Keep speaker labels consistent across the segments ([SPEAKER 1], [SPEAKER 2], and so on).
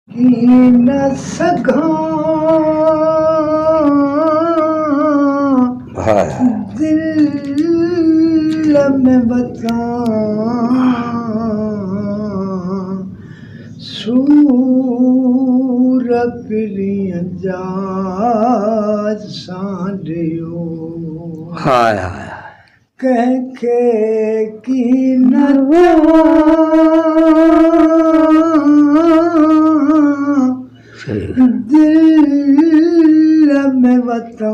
[SPEAKER 1] न सघां दिल में बतां सूर प्रिय जा सांडियो
[SPEAKER 2] हाय हाय
[SPEAKER 1] कंहिंखे की न दिल में बतां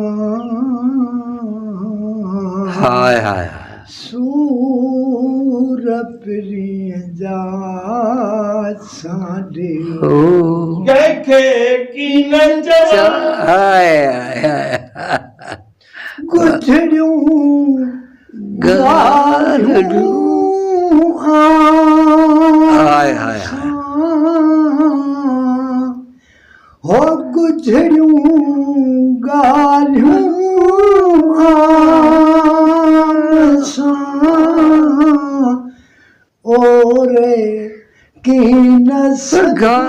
[SPEAKER 2] हाय हाय
[SPEAKER 1] सूर प्रिय जा सांडियो
[SPEAKER 3] कंहिंखे की न चवां
[SPEAKER 2] हाय हाय
[SPEAKER 1] गुठड़ियूं
[SPEAKER 2] ॻाल्हियूं हाय हाय
[SPEAKER 1] हो गुठड़ियूं ॻाल्हियूं सां ओरे की न सघां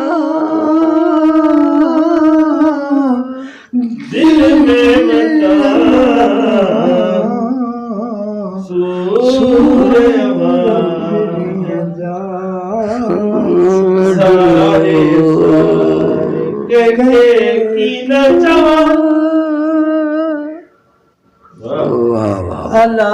[SPEAKER 3] दिल में बतां सूर सारे कंहिंखे की न चवां
[SPEAKER 2] वाह वाह
[SPEAKER 1] अल्लाह